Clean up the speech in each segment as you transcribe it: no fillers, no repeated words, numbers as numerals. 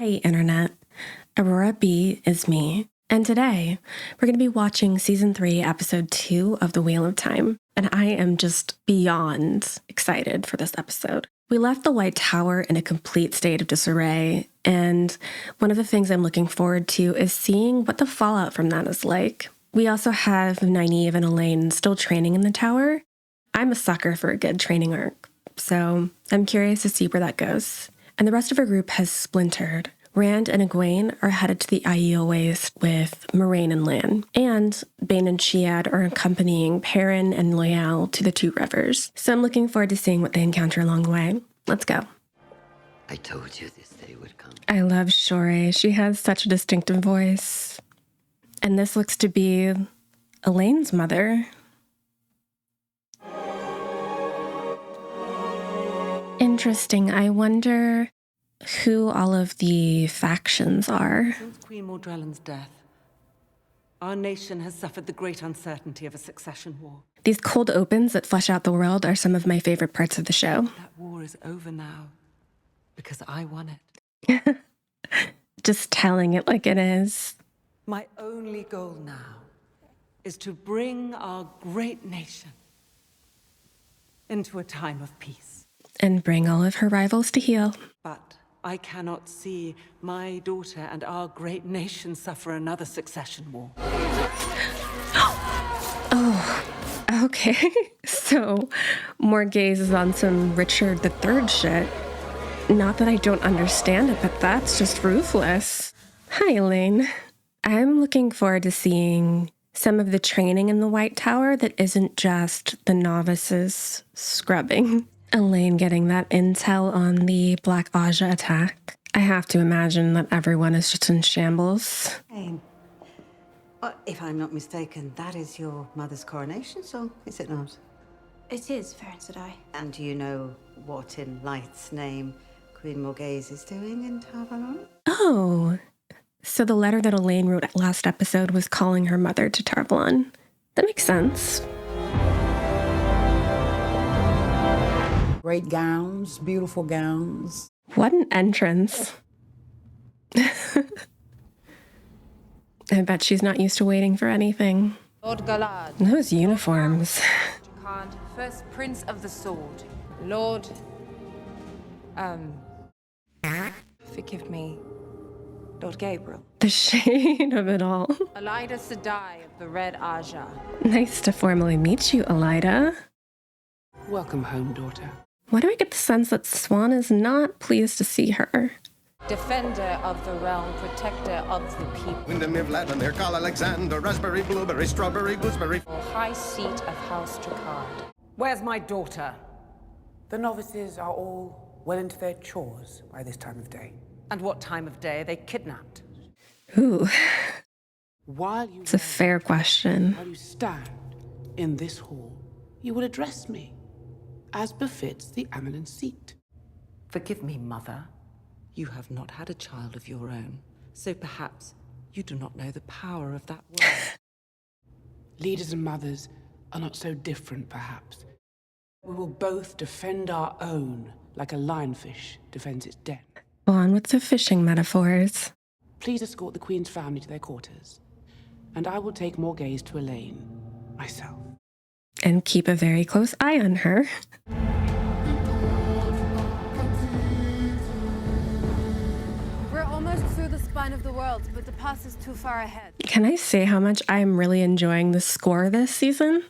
Hey Internet, Aurora B is me, and today we're going to be watching Season 3, Episode 2 of The Wheel of Time, and I am just beyond excited for this episode. We left the White Tower in a complete state of disarray, and one of the things I'm looking forward to is seeing what the fallout from that is like. We also have Nynaeve and Elayne still training in the tower. I'm a sucker for a good training arc, so I'm curious to see where that goes. And the rest of our group has splintered. Rand and Egwene are headed to the Aiel Waste with Moraine and Lan. And Bane and Chiad are accompanying Perrin and Loial to the Two Rivers. So I'm looking forward to seeing what they encounter along the way. Let's go. I told you this day would come. I love Shorey. She has such a distinctive voice. And this looks to be Elayne's mother. Interesting. I wonder who all of the factions are. Since Queen Mordrellin's death, our nation has suffered the great uncertainty of a succession war. These cold opens that flesh out the world are some of my favorite parts of the show. That war is over now because I won it. Just telling it like it is. My only goal now is to bring our great nation into a time of peace. And bring all of her rivals to heel. But I cannot see my daughter and our great nation suffer another succession war. Oh, okay. So, more gaze is on some Richard III shit. Not that I don't understand it, but that's just ruthless. Hi, Elayne. I'm looking forward to seeing some of the training in the White Tower that isn't just the novices scrubbing. Elayne getting that intel on the Black Aja attack. I have to imagine that everyone is just in shambles. Hey, if I'm not mistaken, that is your mother's coronation song, is it not? It is, Ferren said I. And do you know what, in Light's name, Queen Morghese is doing in Tarvalon? Oh, so the letter that Elayne wrote last episode was calling her mother to Tarvalon. That makes sense. Great gowns, beautiful gowns. What an entrance. I bet she's not used to waiting for anything. Lord Galad. Those uniforms. Jakand, first Prince of the Sword. Lord... Forgive me. Lord Gabriel. The shade of it all. Elida Sedai of the Red Aja. Nice to formally meet you, Elida. Welcome home, daughter. Why do I get the sense that Swan is not pleased to see her? Defender of the realm, protector of the people. Windermere, Vladimir, Carl Alexander, Raspberry, Blueberry, Strawberry, Gooseberry. High seat of House Jakand. Where's my daughter? The novices are all well into their chores by this time of day. And what time of day are they kidnapped? Ooh, While you it's a fair question. while you stand in this hall, you will address me, as befits the Amelin seat. Forgive me, Mother. You have not had a child of your own, so perhaps you do not know the power of that word. Leaders and mothers are not so different, perhaps. We will both defend our own, like a lionfish defends its den. On with the fishing metaphors. Please escort the Queen's family to their quarters, and I will take Morghese to Elayne myself. And keep a very close eye on her. We're almost through the spine of the world, but the pass is too far ahead. Can I say how much I'm really enjoying the score this season?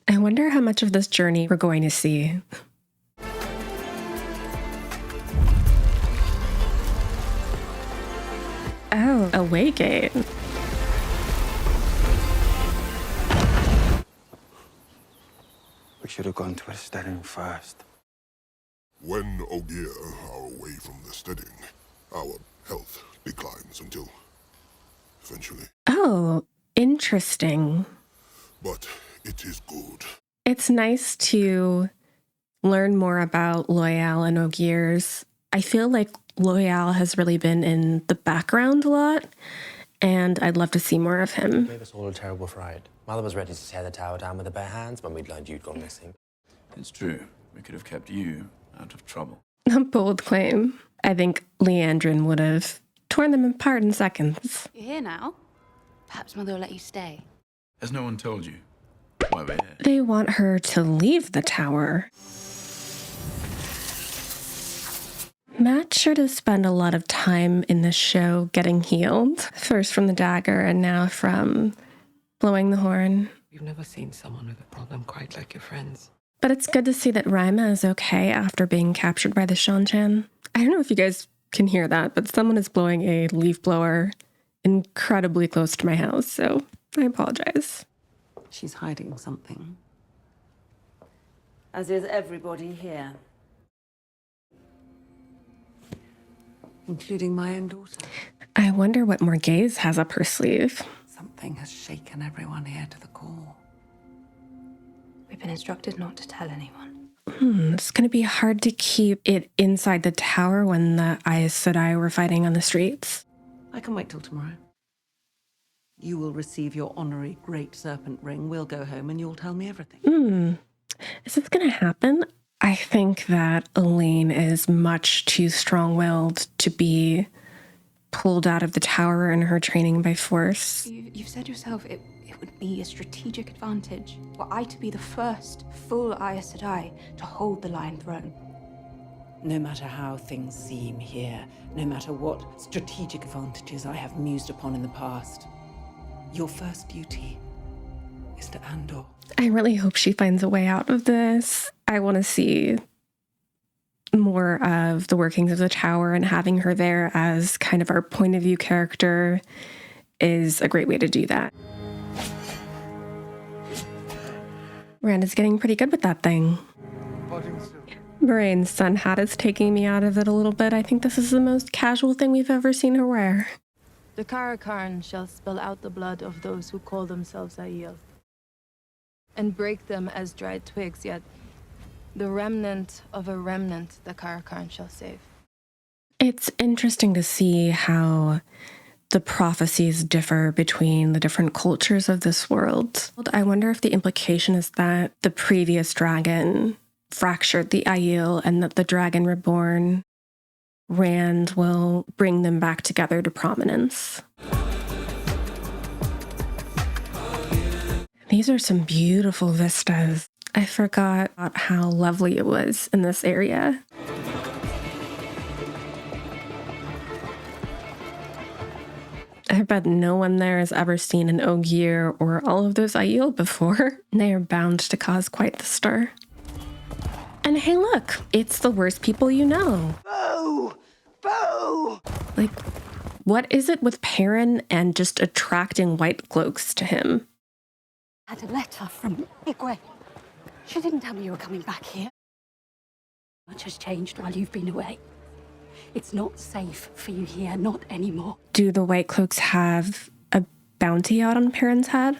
I wonder how much of this journey we're going to see. Oh, a waygate. We should have gone to a steading first. When Ogier are away from the steading, our health declines until eventually. Oh, interesting. But it is good. It's nice to learn more about Loial and Ogier's. I feel like Loial has really been in the background a lot, and I'd love to see more of him. Gave us all a terrible fright. Mother was ready to tear the tower down with her bare hands when we'd learned you'd gone missing. It's true. We could have kept you out of trouble. A bold claim. I think Leandrin would have torn them apart in seconds. You're here now. Perhaps Mother will let you stay. Has no one told you why we're here? They want her to leave the tower. Matt's sure to spend a lot of time in this show getting healed. First from the dagger and now from blowing the horn. We've never seen someone with a problem quite like your friends. But it's good to see that Rima is okay after being captured by the Shanchan. I don't know if you guys can hear that, but someone is blowing a leaf blower incredibly close to my house, so I apologize. She's hiding something. As is everybody here. Including my own daughter. I wonder what Morghese has up her sleeve. Something has shaken everyone here to the core. We've been instructed not to tell anyone. It's going to be hard to keep it inside the tower when the Aes Sedai were fighting on the streets. I can wait till tomorrow. You will receive your honorary Great Serpent Ring. We'll go home and you'll tell me everything. Is this going to happen? I think that Elayne is much too strong-willed to be pulled out of the tower in her training by force. You've said yourself it would be a strategic advantage were I to be the first full Aes Sedai to hold the Lion Throne. No matter how things seem here, no matter what strategic advantages I have mused upon in the past, your first duty is to Andor. I really hope she finds a way out of this. I want to see more of the workings of the tower, and having her there as kind of our point of view character is a great way to do that. Miranda's getting pretty good with that thing. Moiraine's sun hat is taking me out of it a little bit. I think this is the most casual thing we've ever seen her wear. The Karakarn shall spill out the blood of those who call themselves Aiel, and break them as dried twigs, yet the remnant of a remnant the Karakarn shall save. It's interesting to see how the prophecies differ between the different cultures of this world. I wonder if the implication is that the previous dragon fractured the Aiel and that the dragon reborn, Rand, will bring them back together to prominence. These are some beautiful vistas. I forgot how lovely it was in this area. I bet no one there has ever seen an Ogier or all of those Aiel before. They are bound to cause quite the stir. And hey, look, it's the worst people you know. Boo! Boo! Like, what is it with Perrin and just attracting white cloaks to him? I had a letter from Igwe. She didn't tell me you were coming back here. Much has changed while you've been away. It's not safe for you here, not anymore. Do the white cloaks have a bounty out on Perrin's head?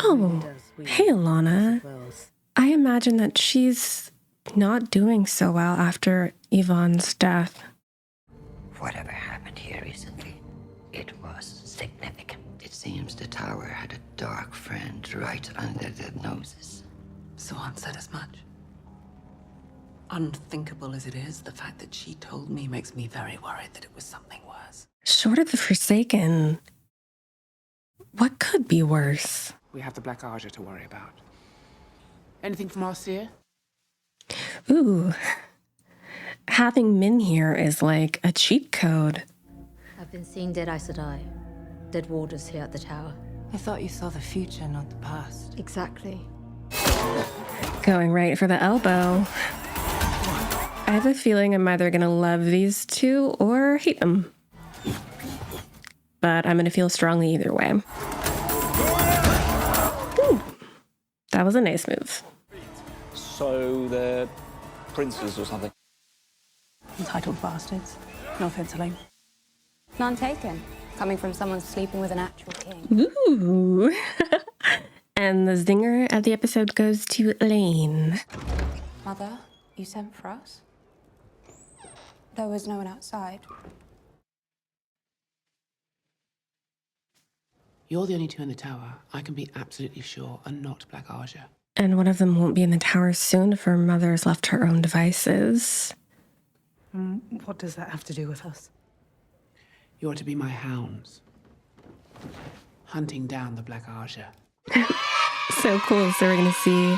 Oh, hey, Alana. I imagine that she's not doing so well after Yvonne's death. Whatever happened here recently, it was significant. It seems the tower had a dark friend right under their noses. Swan said as much. Unthinkable as it is, the fact that she told me makes me very worried that it was something worse. Short of the Forsaken, what could be worse? We have the Black Arja to worry about. Anything from our seer? Ooh. Having Min here is like a cheat code. I've been seeing dead Aes Sedai, dead warders here at the tower. I thought you saw the future, not the past. Exactly. Going right for the elbow. I have a feeling I'm either going to love these two or hate them. But I'm going to feel strongly either way. Ooh, that was a nice move. So they're princes or something? Entitled bastards. No offense, Elayne. None taken. Coming from someone sleeping with an actual king. Ooh. And the zinger of the episode goes to Elayne. Mother, you sent for us? There was no one outside. You're the only two in the tower, I can be absolutely sure, are not Black Arja. And one of them won't be in the tower soon if her mother's left to her own devices. What does that have to do with us? You ought to be my hounds. Hunting down the Black Archer. So cool. So we're going to see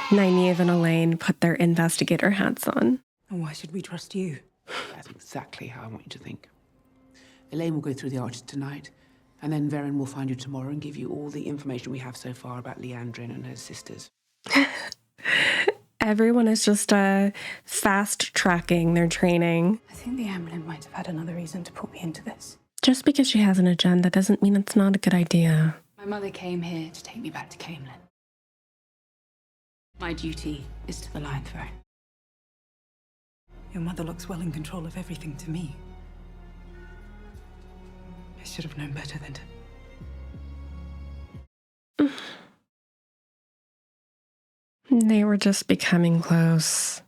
Nynaeve and Elayne put their investigator hats on. And why should we trust you? That's exactly how I want you to think. Elayne will go through the arches tonight, and then Varen will find you tomorrow and give you all the information we have so far about Leandrin and her sisters. Everyone is just fast-tracking their training. I think the Amlin might have had another reason to put me into this. Just because she has an agenda doesn't mean it's not a good idea. My mother came here to take me back to Camelin. My duty is to the Lion Throne. Your mother looks well in control of everything to me. I should have known better than to... They were just becoming close.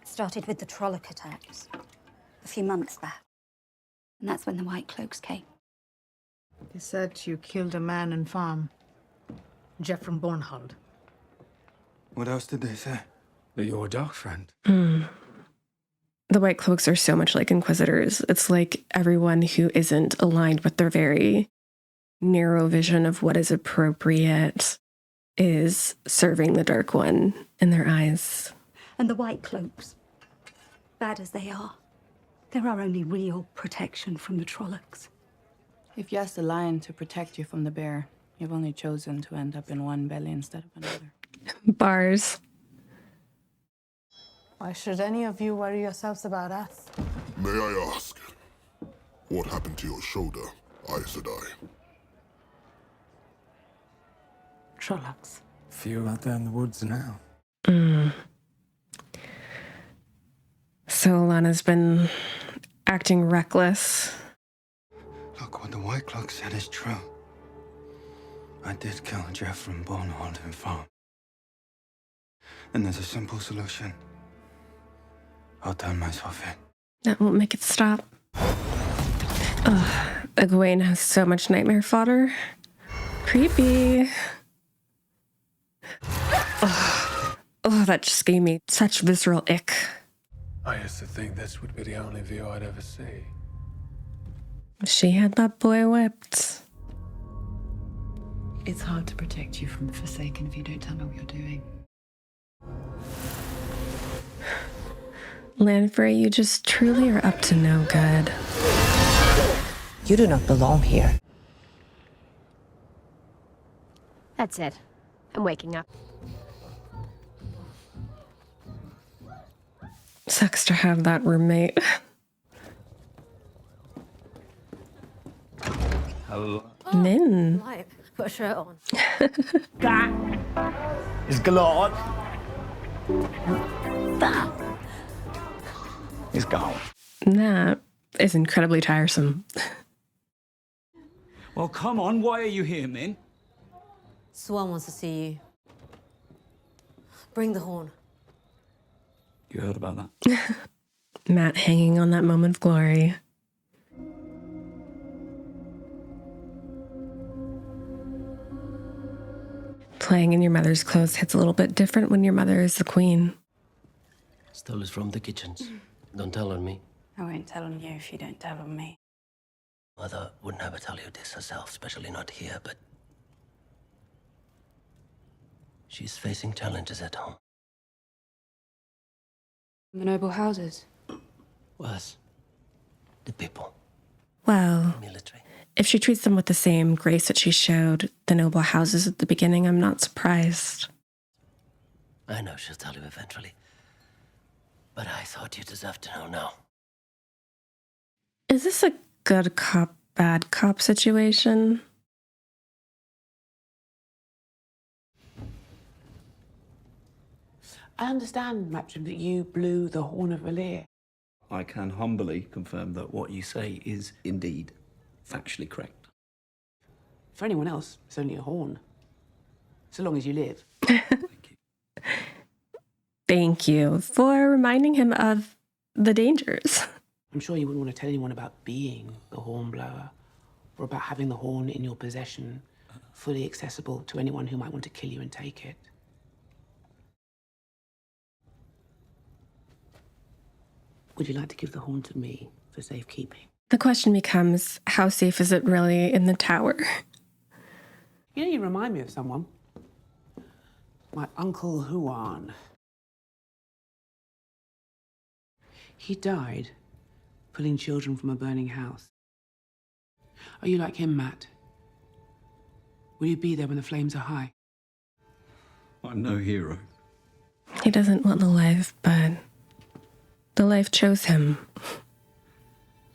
Started with the Trolloc attacks a few months back. And that's when the White Cloaks came. They said you killed a man and farm. Jeff from Bornhold. What else did they say? That you're a dark friend. The White Cloaks are so much like Inquisitors. It's like everyone who isn't aligned with their very narrow vision of what is appropriate is serving the Dark One in their eyes. And the White Cloaks, bad as they are, they're our only real protection from the Trollocs. If you asked the lion to protect you from the bear, you've only chosen to end up in one belly instead of another. Bars. Why should any of you worry yourselves about us? May I ask, what happened to your shoulder, Aes Sedai? Trollocs. Few out there in the woods now. So Alana's been acting reckless. Look, what the White Cloak said is true. I did kill Jeff from Bornhold and Farm. And there's a simple solution. I'll turn myself in. That won't make it stop. Ugh, Egwene has so much nightmare fodder. Creepy. Ugh. Oh, that just gave me such visceral ick. I used to think this would be the only view I'd ever see. She had that boy whipped. It's hard to protect you from the Forsaken if you don't tell me what you're doing. Lanfrey, you just truly are up to no good. You do not belong here. That's it. I'm waking up. Sucks to have that roommate. Hello. Min. Light, put a shirt on. That is Galad. That is gone. That is incredibly tiresome. Well, come on. Why are you here, Min? Swan wants to see you. Bring the horn. You heard about that? Matt hanging on that moment of glory. Playing in your mother's clothes hits a little bit different when your mother is the queen. Still is from the kitchens. Don't tell on me. I won't tell on you if you don't tell on me. Mother would never tell you this herself, especially not here, but she's facing challenges at home. The noble houses. Worse, the people. Well, Military. if she treats them with the same grace that she showed the noble houses at the beginning, I'm not surprised. I know she'll tell you eventually, but I thought you deserved to know now. Is this a good cop, bad cop situation? I understand, Matrim, that you blew the Horn of Valir. I can humbly confirm that what you say is indeed factually correct. For anyone else, it's only a horn. So long as you live. Thank you for reminding him of the dangers. I'm sure you wouldn't want to tell anyone about being the hornblower, or about having the horn in your possession, fully accessible to anyone who might want to kill you and take it. Would you like to give the horn to me for safekeeping? The question becomes, how safe is it really in the tower? You know, you remind me of someone. My Uncle Huan. He died pulling children from a burning house. Are you like him, Matt? Will you be there when the flames are high? I'm no hero. He doesn't want the life, but the life chose him.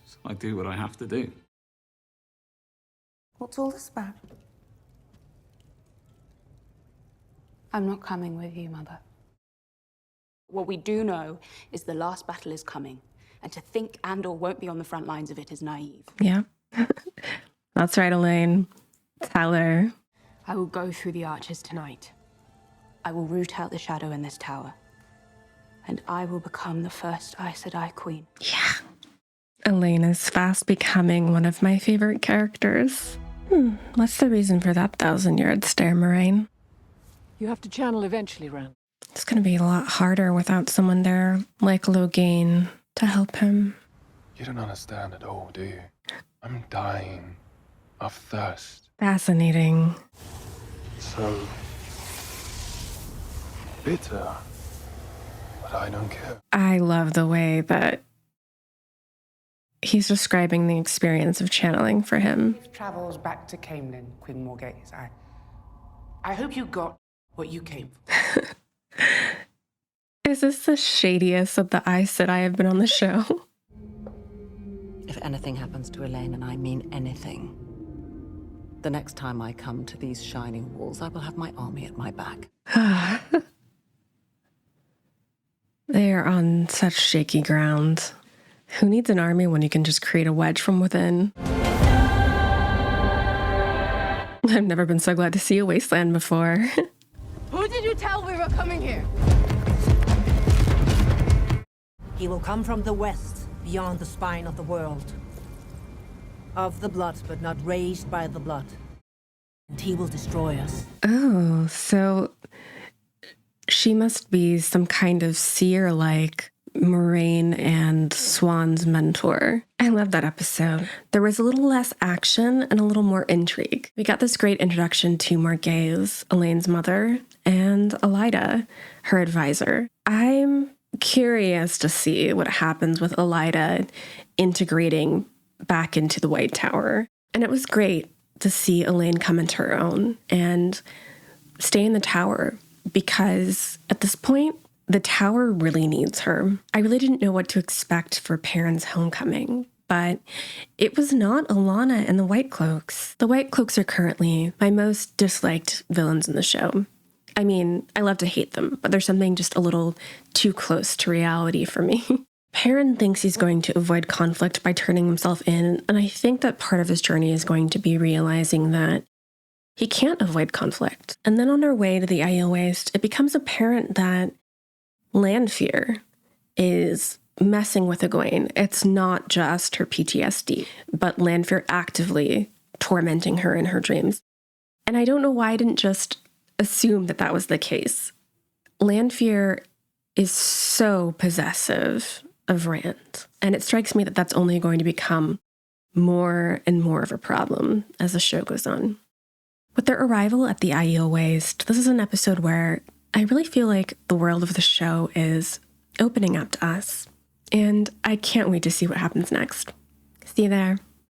So I do what I have to do. What's all this about? I'm not coming with you, Mother. What we do know is the last battle is coming, and to think Andor won't be on the front lines of it is naive. Yeah. That's right, Elayne. Tell her. I will go through the arches tonight. I will root out the shadow in this tower, and I will become the first Aes Sedai queen. Yeah. Elayne is fast becoming one of my favorite characters. What's the reason for that 1,000-yard stare, Moraine? You have to channel eventually, Ran. It's going to be a lot harder without someone there like Logain to help him. You don't understand at all, do you? I'm dying of thirst. Fascinating. So bitter, but I don't care. I love the way that he's describing the experience of channeling for him. Travels back to Camelin, Queen Morgase. I hope you got what you came for. Is this the shadiest of the Aes Sedai have been on the show? If anything happens to Elayne, and I mean anything, the next time I come to these shining walls, I will have my army at my back. They are on such shaky ground. Who needs an army when you can just create a wedge from within? I've never been so glad to see a wasteland before. Who did you tell we were coming here? He will come from the west, beyond the spine of the world. Of the blood, but not raised by the blood. And he will destroy us. Oh, so she must be some kind of seer like Moraine and Swan's mentor. I love that episode. There was a little less action and a little more intrigue. We got this great introduction to Morgase, Elayne's mother, and Elaida, her advisor. I'm curious to see what happens with Elaida integrating back into the White Tower. And it was great to see Elayne come into her own and stay in the tower, because at this point, the tower really needs her. I really didn't know what to expect for Perrin's homecoming, but it was not Alana and the White Cloaks. The White Cloaks are currently my most disliked villains in the show. I mean, I love to hate them, but there's something just a little too close to reality for me. Perrin thinks he's going to avoid conflict by turning himself in, and I think that part of his journey is going to be realizing that he can't avoid conflict. And then on our way to the Aiel Waste, it becomes apparent that Lanfear is messing with Egwene. It's not just her PTSD, but Lanfear actively tormenting her in her dreams. And I don't know why I didn't just assume that that was the case. Lanfear is so possessive of Rand, and it strikes me that that's only going to become more and more of a problem as the show goes on. With their arrival at the Aiel Waste, this is an episode where I really feel like the world of the show is opening up to us, and I can't wait to see what happens next. See you there.